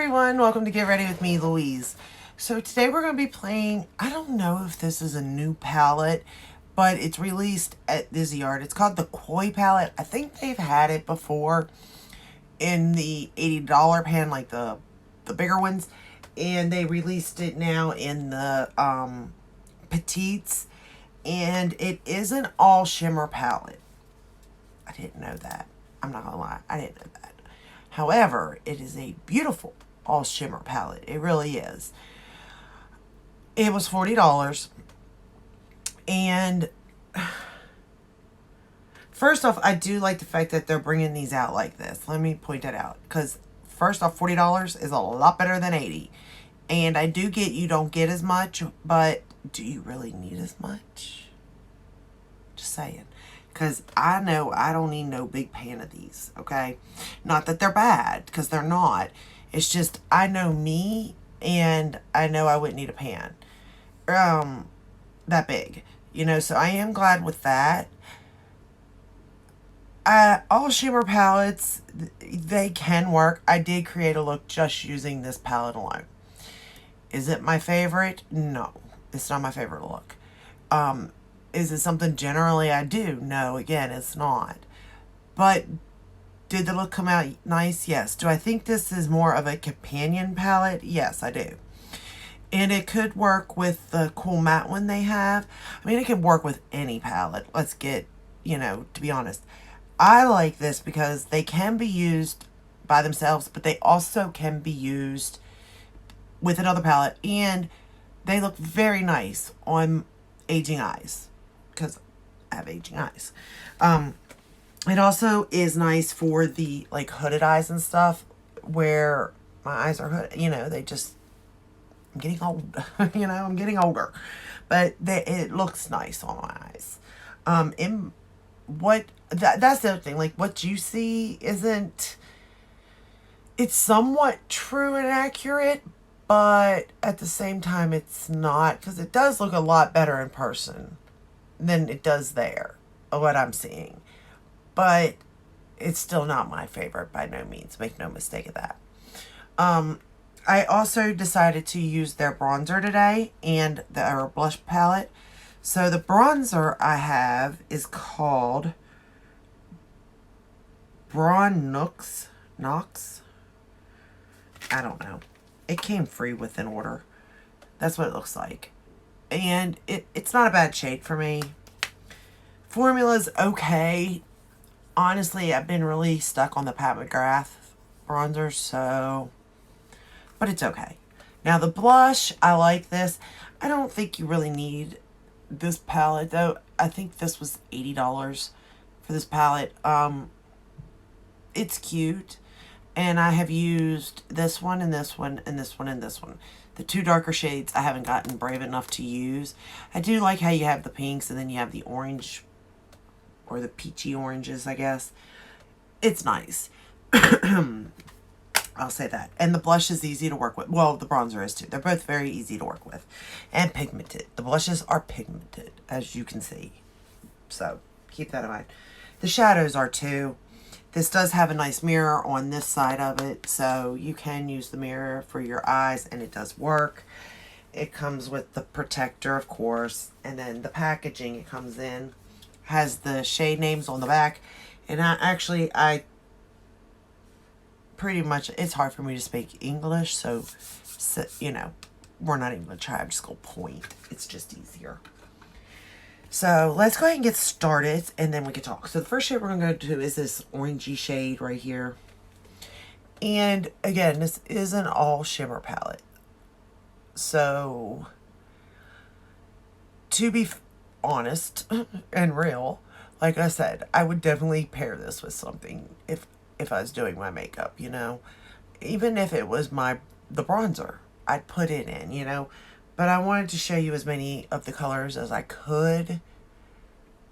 everyone, welcome to Get Ready with me, Louise. So today we're going to be playing, I don't know if this is a new palette, but it's released at Viseart. It's called the Koi palette. I think they've had it before in the $80 pan, like the bigger ones, and they released it now in the Petites, and it is an all shimmer palette. I didn't know that. I'm not gonna lie, I didn't know that. However, it is a beautiful all shimmer palette. It really is. It was $40. And first off, I do like the fact that they're bringing these out like this. Let me point that out. Because first off, $40 is a lot better than $80. And I do get you don't get as much, but do you really need as much? Just saying. Because I know I don't need no big pan of these, okay? Not that they're bad, because they're not. It's just, I know me, and I know I wouldn't need a pan that big. You know, so I am glad with that. All shimmer palettes, they can work. I did create a look just using this palette alone. Is it my favorite? No, it's not my favorite look. Is it something generally I do? No, again, it's not. But did the look come out nice? Yes. Do I think this is more of a companion palette? Yes, I do. And it could work with the cool matte one they have. I mean, it could work with any palette. Let's get, to be honest. I like this because they can be used by themselves, but they also can be used with another palette. And they look very nice on aging eyes. Because I have aging eyes. It also is nice for the hooded eyes and stuff where my eyes are hooded. I'm getting old. I'm getting older. But it looks nice on my eyes. That's the other thing. Like what you see isn't, it's somewhat true and accurate, but at the same time it's not, because it does look a lot better in person than it does there, what I'm seeing. But it's still not my favorite by no means. Make no mistake of that. I also decided to use their bronzer today and their blush palette. So the bronzer I have is called Nox. I don't know. It came free with an order. That's what it looks like. And it's not a bad shade for me. Formula's okay. Honestly, I've been really stuck on the Pat McGrath bronzer, so... But it's okay. Now, the blush, I like this. I don't think you really need this palette, though. I think this was $80 for this palette. It's cute. And I have used this one and this one and this one and this one. The two darker shades I haven't gotten brave enough to use. I do like how you have the pinks and then you have the orange, or the peachy oranges, I guess. It's nice. I'll say that. And the blush is easy to work with. Well, the bronzer is too. They're both very easy to work with. And pigmented. The blushes are pigmented, as you can see. So, keep that in mind. The shadows are too. This does have a nice mirror on this side of it, so you can use the mirror for your eyes, and it does work. It comes with the protector, of course, and then the packaging it comes in has the shade names on the back. And I pretty much, it's hard for me to speak English, so we're not even going to try. I'm just going to point. It's just easier. So let's go ahead and get started, and then we can talk. So the first shade we're going to go to is this orangey shade right here. And again, this is an all shimmer palette. So to be honest and real, like I said, I would definitely pair this with something if I was doing my makeup, Even if it was the bronzer, I'd put it in, But I wanted to show you as many of the colors as I could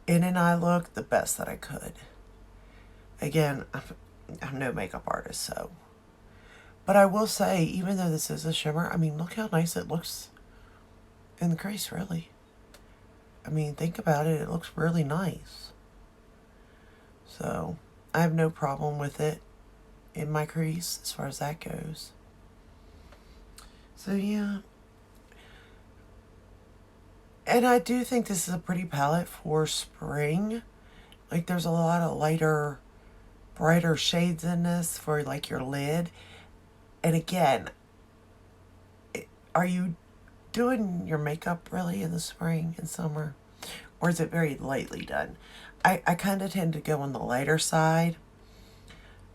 in an eye look, the best that I could. Again, I'm no makeup artist, so. But I will say, even though this is a shimmer, I mean, look how nice it looks in the crease, really. I mean, think about it. It looks really nice. So, I have no problem with it in my crease as far as that goes. So yeah. And I do think this is a pretty palette for spring. Like there's a lot of lighter, brighter shades in this for like your lid. And again, are you doing your makeup really in the spring and summer? Or is it very lightly done? I kind of tend to go on the lighter side.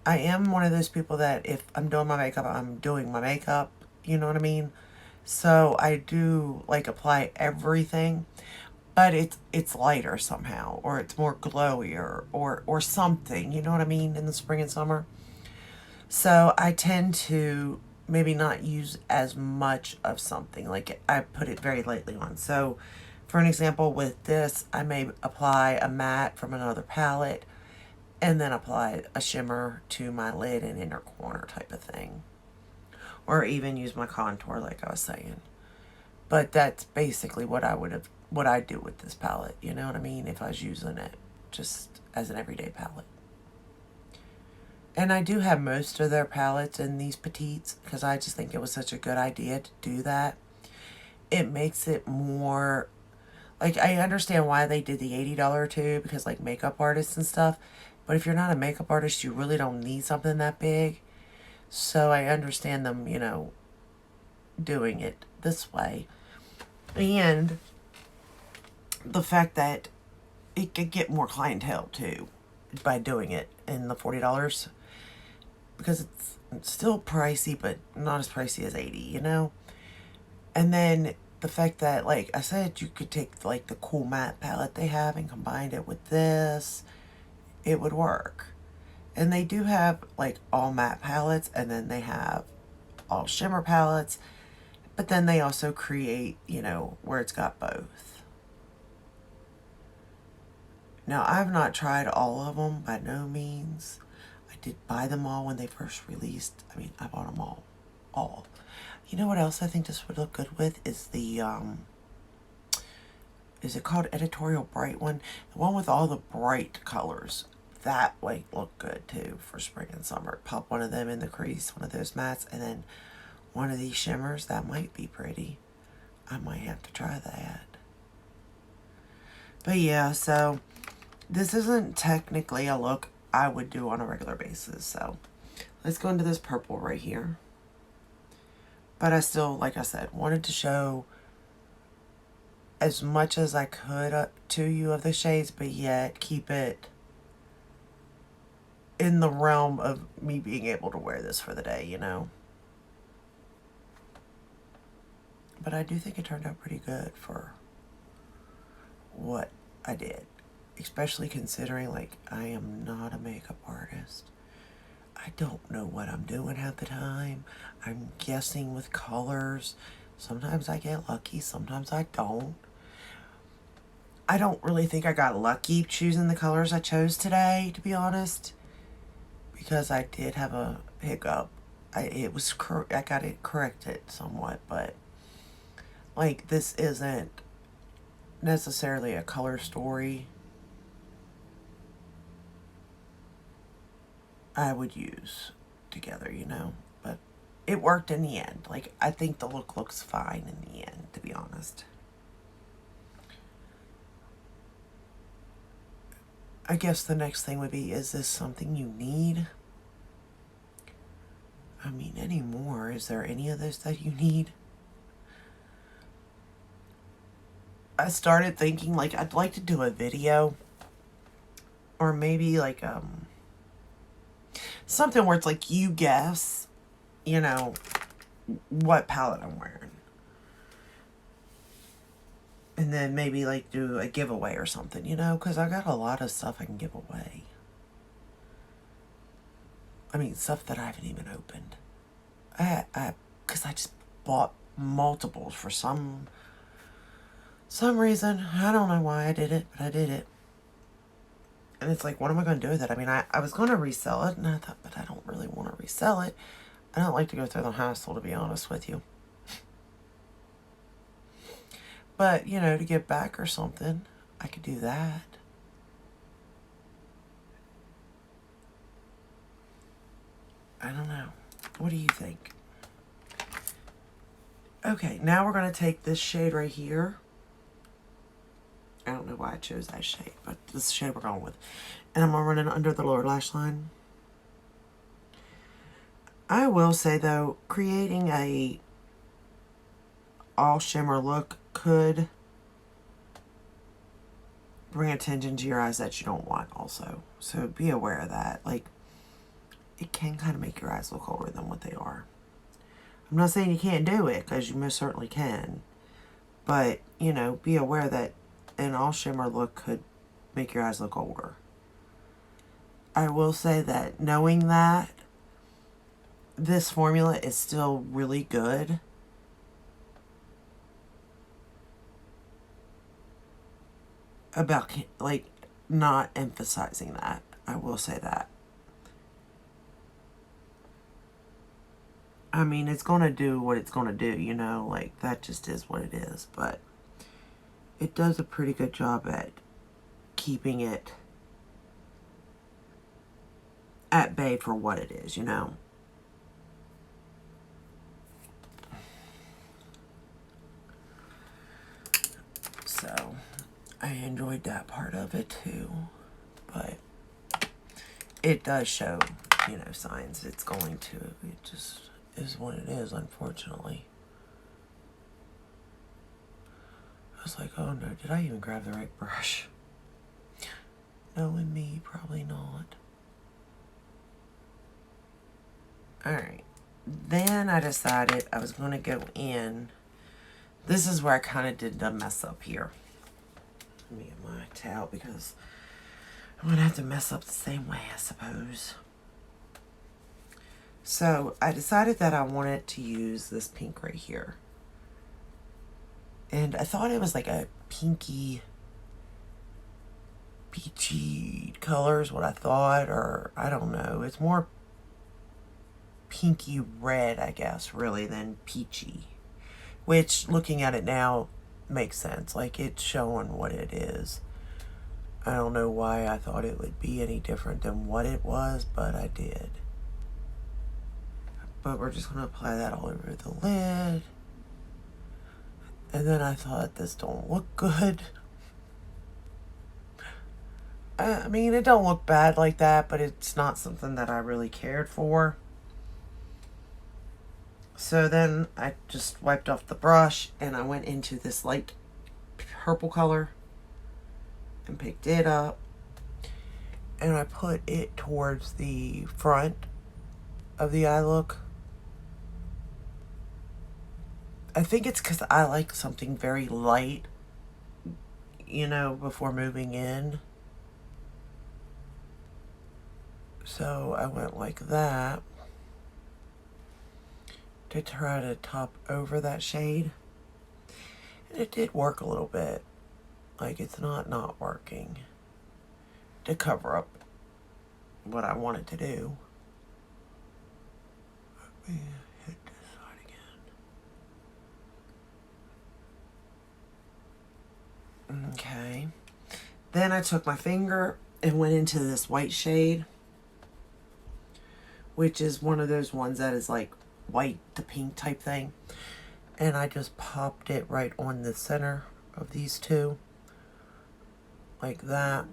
I am one of those people that if I'm doing my makeup, I'm doing my makeup. You know what I mean? So I do like apply everything, but it's lighter somehow, or it's more glowier, or something. You know what I mean? In the spring and summer. So I tend to maybe not use as much of something. Like I put it very lightly on. So for an example, with this, I may apply a matte from another palette and then apply a shimmer to my lid and inner corner type of thing. Or even use my contour like I was saying. But that's basically what I do with this palette, you know what I mean? If I was using it just as an everyday palette. And I do have most of their palettes in these Petites because I just think it was such a good idea to do that. It makes it more, like, I understand why they did the $80 tube because like makeup artists and stuff. But if you're not a makeup artist, you really don't need something that big. So I understand them, you know, doing it this way. And the fact that it could get more clientele too by doing it in the $40 because it's still pricey, but not as pricey as 80, you know? And then the fact that, like I said, you could take like the cool matte palette they have and combine it with this, it would work. And they do have like all matte palettes, and then they have all shimmer palettes, but then they also create, you know, where it's got both. Now, I've not tried all of them by no means. I did buy them all when they first released. I mean, I bought them all. All. You know what else I think this would look good with is the, is it called Editorial Bright one? The one with all the bright colors. That might look good too for spring and summer. Pop one of them in the crease, one of those mattes, and then one of these shimmers. That might be pretty. I might have to try that. But yeah, so this isn't technically a look I would do on a regular basis. So let's go into this purple right here. But I still, like I said, wanted to show as much as I could to you of the shades, but yet keep it in the realm of me being able to wear this for the day, you know. But I do think it turned out pretty good for what I did. Especially considering, like, I am not a makeup artist. I don't know what I'm doing half the time. I'm guessing with colors. Sometimes I get lucky, sometimes I don't. I don't really think I got lucky choosing the colors I chose today, to be honest. Because I did have a hiccup. I got it corrected somewhat, but like this isn't necessarily a color story I would use together, you know, but it worked in the end. Like, I think the look looks fine in the end, to be honest. I guess the next thing would be, is this something you need? I mean, anymore, is there any of this that you need? I started thinking, like, I'd like to do a video, or maybe, like, something where it's like, you guess, you know, what palette I'm wearing. And then maybe, like, do a giveaway or something, you know, because I got a lot of stuff I can give away. I mean, stuff that I haven't even opened. Because I just bought multiples for some reason. I don't know why I did it, but I did it. And it's like, what am I going to do with it? I mean, I was going to resell it, and I thought, but I don't really want to resell it. I don't like to go through the hassle, to be honest with you. But, you know, to give back or something, I could do that. I don't know. What do you think? Okay, now we're going to take this shade right here. I don't know why I chose that shade, but this is the shade we're going with. And I'm going to run it under the lower lash line. I will say, though, creating a all shimmer look could bring attention to your eyes that you don't want also. So be aware of that. Like, it can kind of make your eyes look older than what they are. I'm not saying you can't do it, because you most certainly can. But, you know, be aware that an all shimmer look could make your eyes look older. I will say that knowing that, this formula is still really good. About, like, not emphasizing that. I will say that. I mean, it's going to do what it's going to do, you know? Like, that just is what it is. But it does a pretty good job at keeping it at bay for what it is, you know? So, I enjoyed that part of it too. But it does show, you know, signs it's going to. It just is what it is, unfortunately. I was like, oh no, did I even grab the right brush? Knowing me, probably not. Alright. Then I decided I was going to go in. This is where I kind of did the mess up here. Let me get my towel because I'm going to have to mess up the same way, I suppose. So I decided that I wanted to use this pink right here. And I thought it was like a pinky, peachy color is what I thought, or I don't know. It's more pinky red, I guess, really, than peachy. Which, looking at it now, makes sense. Like, it's showing what it is. I don't know why I thought it would be any different than what it was, but I did. But we're just going to apply that all over the lid. And then I thought, this don't look good. I mean, it don't look bad like that, but it's not something that I really cared for. So then I just wiped off the brush and I went into this light purple color and picked it up. And I put it towards the front of the eye look. I think it's because I like something very light, you know, before moving in. So I went like that to try to top over that shade. And it did work a little bit. Like, it's not working to cover up what I wanted to do. Let me hit this side again. Okay. Then I took my finger and went into this white shade, which is one of those ones that is like white to pink type thing. And I just popped it right on the center of these two. Like that.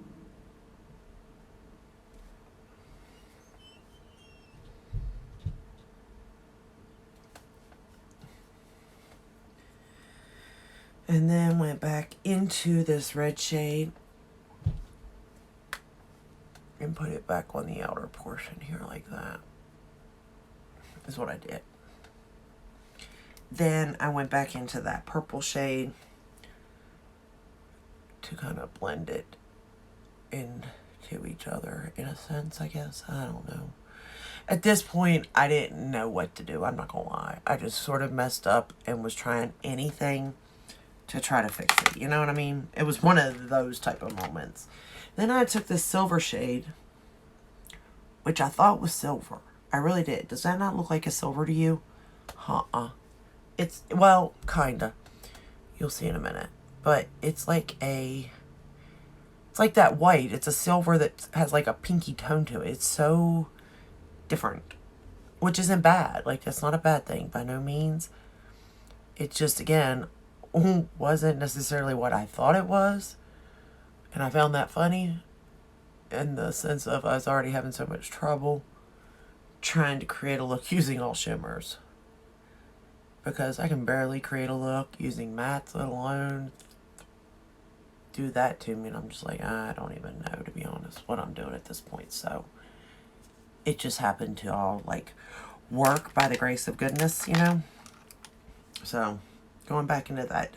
And then went back into this red shade and put it back on the outer portion here like that. Is what I did. Then I went back into that purple shade to kind of blend it into each other in a sense, I guess. I don't know. At this point, I didn't know what to do. I'm not gonna lie. I just sort of messed up and was trying anything to try to fix it. You know what I mean? It was one of those type of moments. Then I took this silver shade, which I thought was silver. I really did. Does that not look like a silver to you? It's, well, kinda. You'll see in a minute. But it's like that white. It's a silver that has like a pinky tone to it. It's so different. Which isn't bad. Like, that's not a bad thing by no means. it just, again, wasn't necessarily what I thought it was. And I found that funny in the sense of I was already having so much trouble trying to create a look using all shimmers. Because I can barely create a look using mattes, let alone do that to me. And I'm just like, I don't even know, to be honest, what I'm doing at this point. So it just happened to all, like, work by the grace of goodness, you know? So going back into that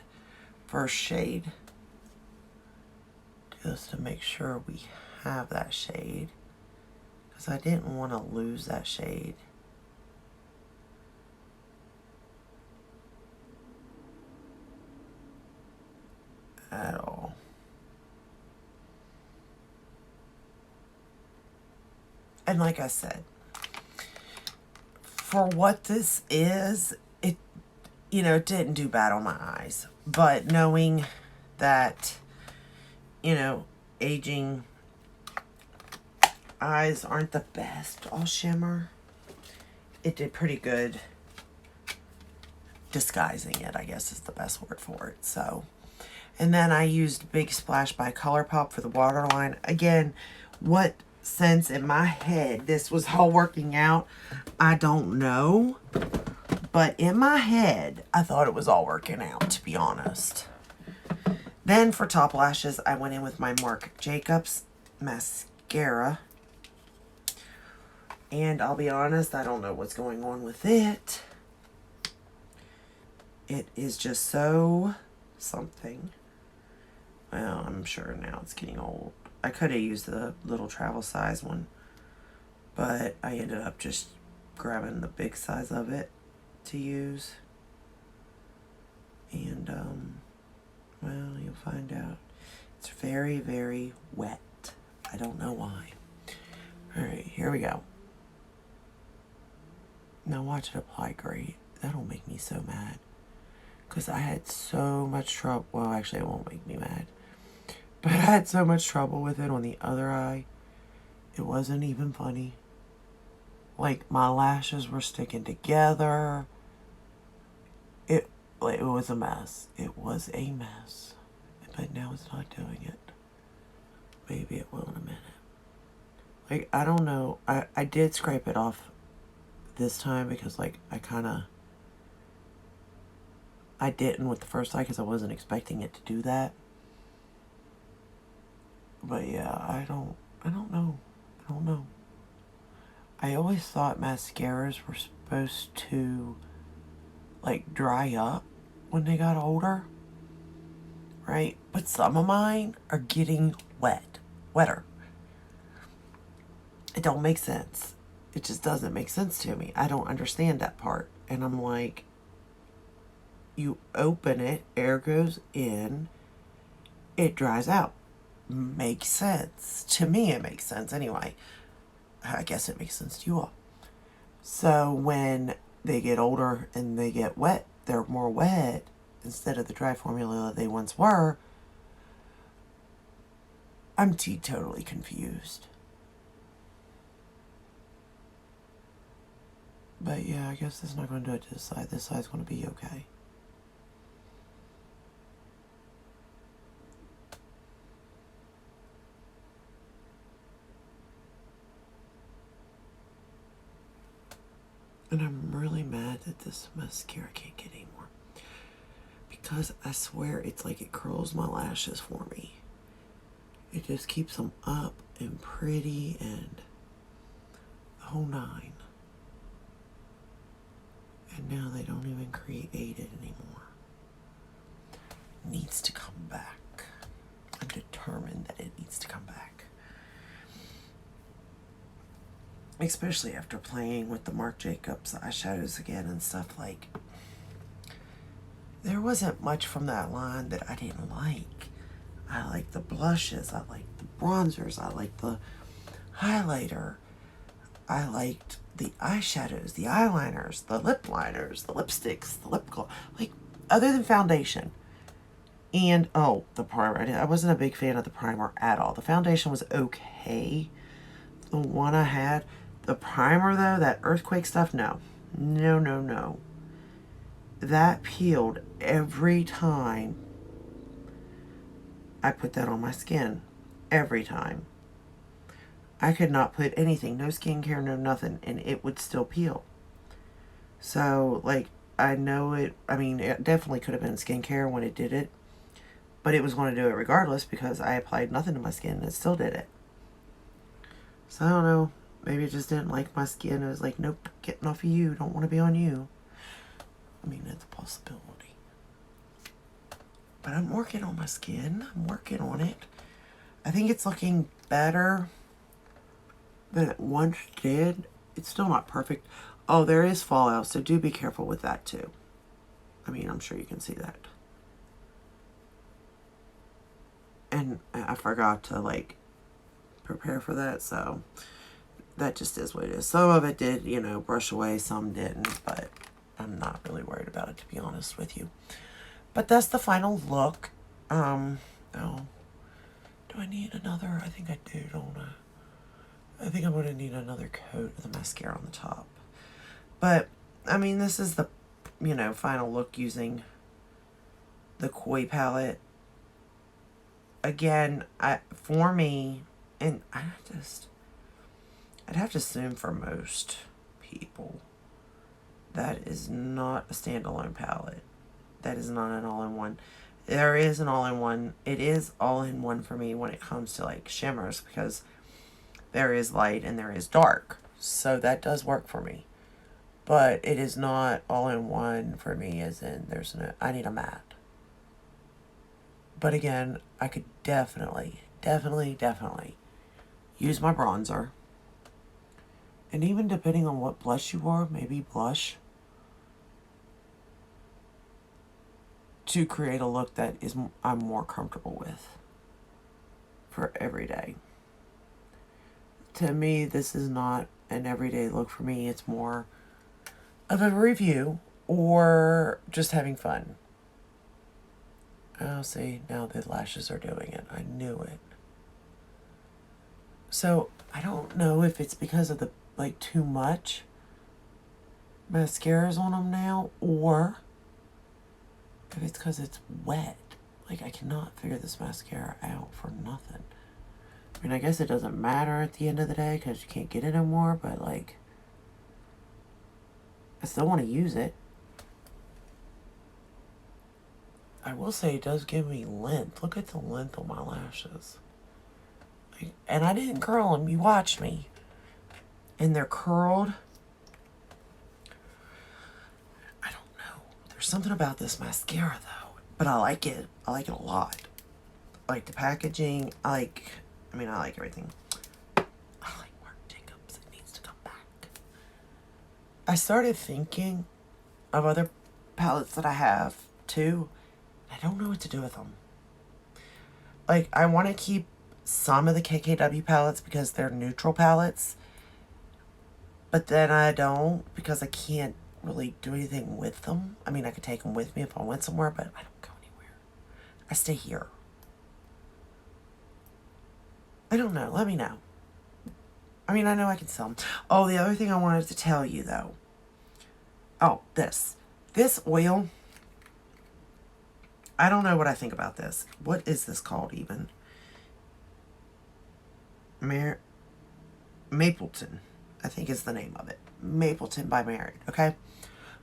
first shade, just to make sure we have that shade, because I didn't want to lose that shade. At all. And like I said, for what this is, it, you know, it didn't do bad on my eyes. But knowing that, you know, aging eyes aren't the best all shimmer, it did pretty good disguising it, I guess is the best word for it. So, and then I used Big Splash by ColourPop for the waterline. Again, what sense in my head this was all working out, I don't know. But in my head, I thought it was all working out, to be honest. Then for top lashes, I went in with my Marc Jacobs mascara. And I'll be honest, I don't know what's going on with it. It is just so something. Well, I'm sure now it's getting old. I could have used the little travel size one, but I ended up just grabbing the big size of it to use. And, well, you'll find out. It's very, very wet. I don't know why. Alright, here we go. Now watch it apply great. That'll make me so mad. Because I had so much trouble. Well, actually, it won't make me mad. But I had so much trouble with it on the other eye. It wasn't even funny. Like, my lashes were sticking together. It was a mess. It was a mess. But now it's not doing it. Maybe it will in a minute. Like, I don't know. I did scrape it off this time because, like, I didn't with the first eye because I wasn't expecting it to do that. But yeah, I don't know. I don't know. I always thought mascaras were supposed to, like, dry up when they got older. Right? But some of mine are getting wetter. It don't make sense. It just doesn't make sense to me. I don't understand that part. And I'm like, you open it, air goes in, it dries out. Makes sense. To me, it makes sense anyway. I guess it makes sense to you all. So when they get older and they get wet, they're more wet instead of the dry formula they once were. I'm totally confused. But yeah, I guess that's not going to do it to this side. This side's going to be okay. And I'm really mad that this mascara can't get any more. Because I swear it's like it curls my lashes for me. It just keeps them up and pretty and the whole nine. And now they don't even create it anymore. It needs to come back. I'm determined that it needs to come back. Especially after playing with the Marc Jacobs eyeshadows again and stuff. Like, there wasn't much from that line that I didn't like. I liked the blushes, I liked the bronzers, I liked the highlighter, I liked the eyeshadows, the eyeliners, the lip liners, the lipsticks, the lip gloss. Like, other than foundation. And, oh, the primer. I wasn't a big fan of the primer at all. The foundation was okay. The one I had. The primer, though, that earthquake stuff, no. No. that peeled every time I put that on my skin. Every time. I could not put anything, no skincare, no nothing, and it would still peel. So, like, I know it, I mean, it definitely could have been skincare when it did it, but it was going to do it regardless because I applied nothing to my skin and it still did it. So, I don't know. Maybe it just didn't like my skin. It was like, nope, getting off of you. Don't want to be on you. I mean, that's a possibility. But I'm working on my skin. I'm working on it. I think it's looking better than it once did. It's still not perfect. Oh, there is fallout, so do be careful with that too. I mean, I'm sure you can see that. And I forgot to, like, prepare for that, so that just is what it is. Some of it did, you know, brush away, some didn't, but I'm not really worried about it, to be honest with you. But that's the final look. Oh, do I need another? I think I do, don't I? I think I'm going to need another coat of the mascara on the top. But, I mean, this is the, you know, final look using the Koi palette. Again, for me, and I'd have to assume for most people, that is not a standalone palette. That is not an all-in-one. There is an all-in-one. It is all-in-one for me when it comes to, like, shimmers, because there is light and there is dark. So that does work for me. But it is not all-in-one for me, as in I need a matte. But again, I could definitely use my bronzer. And even depending on what blush you are, maybe blush, to create a look that I'm more comfortable with for every day. To me, this is not an everyday look for me. It's more of a review or just having fun. Oh, see, now the lashes are doing it. I knew it. So, I don't know if it's because of the, like, too much mascaras on them now, or if it's because it's wet. Like, I cannot figure this mascara out for nothing. I mean, I guess it doesn't matter at the end of the day because you can't get it anymore, but, like, I still want to use it. I will say it does give me length. Look at the length on my lashes. Like, and I didn't curl them. You watched me. And they're curled. I don't know. There's something about this mascara, though. But I like it. I like it a lot. I like the packaging. I like everything. I like Marc Jacobs. It needs to come back. I started thinking of other palettes that I have, too. I don't know what to do with them. Like, I want to keep some of the KKW palettes because they're neutral palettes. But then I don't because I can't really do anything with them. I mean, I could take them with me if I went somewhere, but I don't go anywhere. I stay here. I don't know. Let me know. I mean, I know I can sell them. Oh, the other thing I wanted to tell you, though. Oh, this. This oil. I don't know what I think about this. What is this called, even? Mapleton, I think is the name of it. Mapleton by Merit, okay?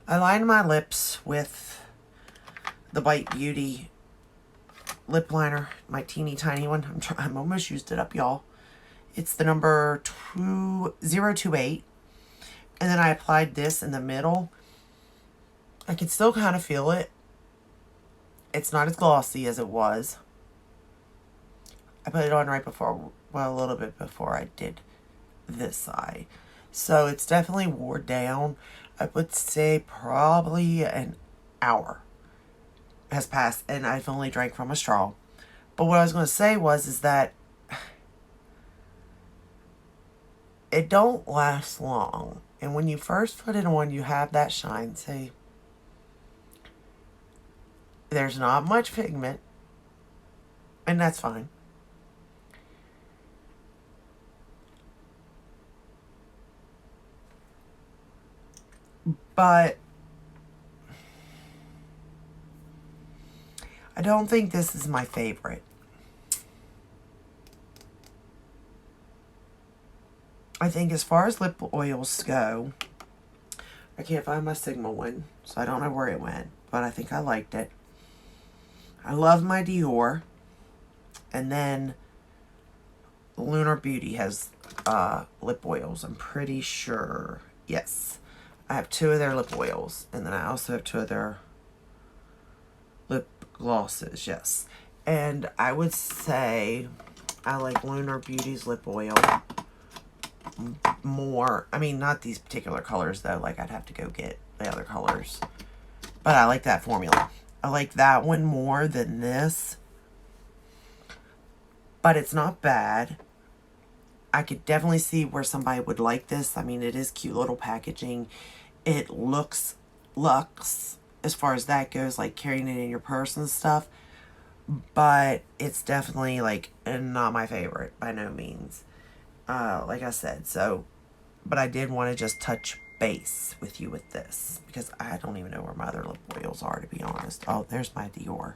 I lined my lips with the Bite Beauty lip liner, my teeny tiny one. I'm almost used it up, y'all. It's the number 028. And then I applied this in the middle. I can still kind of feel it. It's not as glossy as it was. I put it on right before, well, a little bit before I did this side. So it's definitely wore down. I would say probably an hour has passed and I've only drank from a straw. But what I was going to say is that it don't last long. And when you first put it on, you have that shine. See, there's not much pigment, and that's fine. But I don't think this is my favorite. I think as far as lip oils go, I can't find my Sigma one, so I don't know where it went, but I think I liked it. I love my Dior. And then Lunar Beauty has lip oils, I'm pretty sure. Yes. I have 2 of their lip oils, and then I also have 2 of their lip glosses, yes. And I would say I like Lunar Beauty's lip oil more. I mean, not these particular colors, though. Like, I'd have to go get the other colors. But I like that formula. I like that one more than this. But it's not bad. I could definitely see where somebody would like this. I mean, it is cute little packaging. It looks luxe as far as that goes, like carrying it in your purse and stuff. But it's definitely, like, not my favorite by no means. Like I said, so, but I did want to just touch base with you with this, because I don't even know where my other lip oils are, to be honest. Oh, there's my Dior.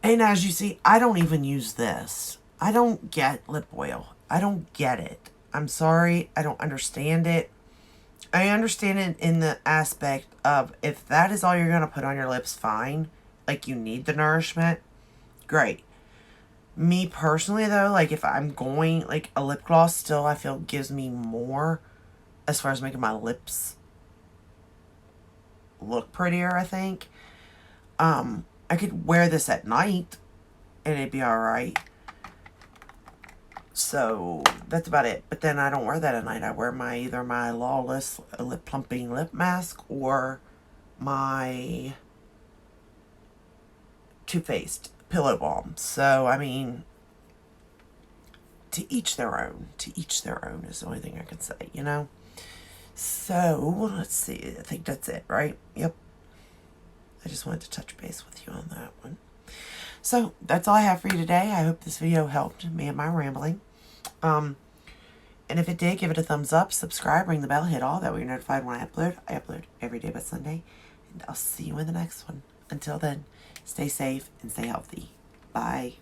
And as you see, I don't even use this. I don't get lip oil. I don't get it. I'm sorry. I don't understand it. I understand it in the aspect of, if that is all you're going to put on your lips, fine. Like, you need the nourishment, great. Me personally, though, like, if I'm going, like, a lip gloss still, I feel gives me more as far as making my lips look prettier, I think. I could wear this at night and it'd be alright. So, that's about it. But then I don't wear that at night. I wear either my Lawless lip plumping lip mask or my Too Faced pillow balm. So, I mean, to each their own. To each their own is the only thing I can say, you know? So, let's see. I think that's it, right? Yep. I just wanted to touch base with you on that one. So, that's all I have for you today. I hope this video helped me and my rambling. And if it did, give it a thumbs up, subscribe, ring the bell, hit all, that way you're notified when I upload. I upload every day but Sunday. And I'll see you in the next one. Until then, stay safe and stay healthy. Bye.